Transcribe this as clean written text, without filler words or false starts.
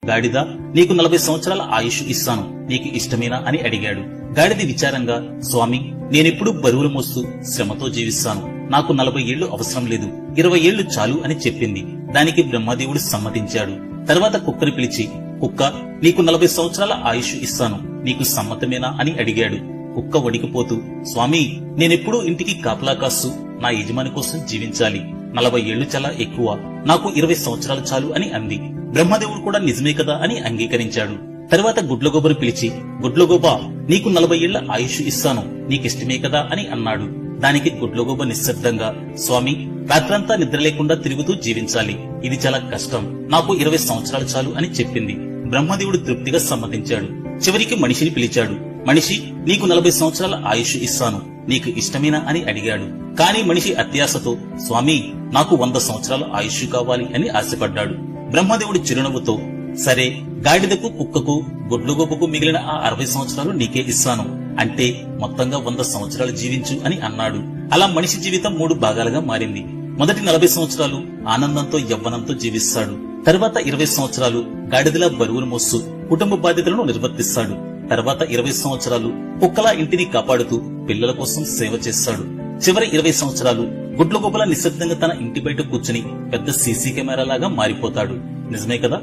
గాడిద, నీకు 40 సంవత్సరాల ఆయుష్ ఇస్తాను, నీకు ఇష్టమేనా అని అడిగాడు. గాడిది విచారంగా, స్వామి, నేనెప్పుడూ బరువులు మోస్తూ శ్రమతో జీవిస్తాను, నాకు 40 ఏళ్లు అవసరం లేదు, 20 ఏళ్లు చాలు అని చెప్పింది. దానికి బ్రహ్మదేవుడు సమ్మతించాడు. తర్వాత కుక్కని పిలిచి, కుక్క, నీకు 40 సంవత్సరాల ఆయుష్ ఇస్తాను, నీకు సమ్మతమేనా అని అడిగాడు. కుక్క వణికిపోతూ, స్వామి, నేనెప్పుడూ ఇంటికి కాపలా కాస్తూ నా యజమాని కోసం జీవించాలి, 40 ఏళ్లు చాలా ఎక్కువ, నాకు 20 సంవత్సరాలు చాలు అని అంది. బ్రహ్మదేవుడు కూడా నిజమే కదా అని అంగీకరించాడు. తరువాత గుడ్లగోబను పిలిచి, గుడ్లగోబ, నీకు 40 ఏళ్ల ఆయుష్ ఇస్తాను, నీకిష్టమే కదా అని అన్నాడు. దానికి గుడ్లగోబ నిశ్శబ్దంగా, స్వామి, రాత్రంతా నిద్ర లేకుండా తిరుగుతూ జీవించాలి, ఇది చాలా కష్టం, నాకు 20 సంవత్సరాలు చాలు అని చెప్పింది. బ్రహ్మదేవుడు తృప్తిగా సమ్మతించాడు. చివరికి మనిషిని పిలిచాడు. మనిషి, నీకు 40 సంవత్సరాల ఆయుష్ ఇస్తాను, నీకు ఇష్టమేనా అని అడిగాడు. కాని మనిషి అత్యాశతో, స్వామి, నాకు 100 సంవత్సరాల ఆయుష్ కావాలి అని ఆశపడ్డాడు. బ్రహ్మదేవుడు చిరునవ్వుతో, సరే, గాడిదకు, కుక్కకు, గుడ్లగోబకు మిగిలిన ఆ 60 సంవత్సరాలు నీకే ఇస్తాను, అంటే మొత్తంగా 100 సంవత్సరాలు జీవించు అని అన్నాడు. అలా మనిషి జీవితం 3 భాగాలుగా మారింది. మొదటి 40 సంవత్సరాలు ఆనందంతో యవ్వనంతో జీవిస్తాడు. తర్వాత 20 సంవత్సరాలు గాడిదలా బరువును మోస్తూ కుటుంబ బాధ్యతలను నిర్వర్తిస్తాడు. తర్వాత 20 సంవత్సరాలు కుక్కలా ఇంటిని కాపాడుతూ పిల్లల కోసం సేవ చేస్తాడు. చివరి 20 సంవత్సరాలు గుడ్లగోబలా నిశ్శబ్దంగా తన ఇంటి బయట కూర్చుని పెద్ద సీసీ కెమెరా లాగా మారిపోతాడు. నిజమే కదా?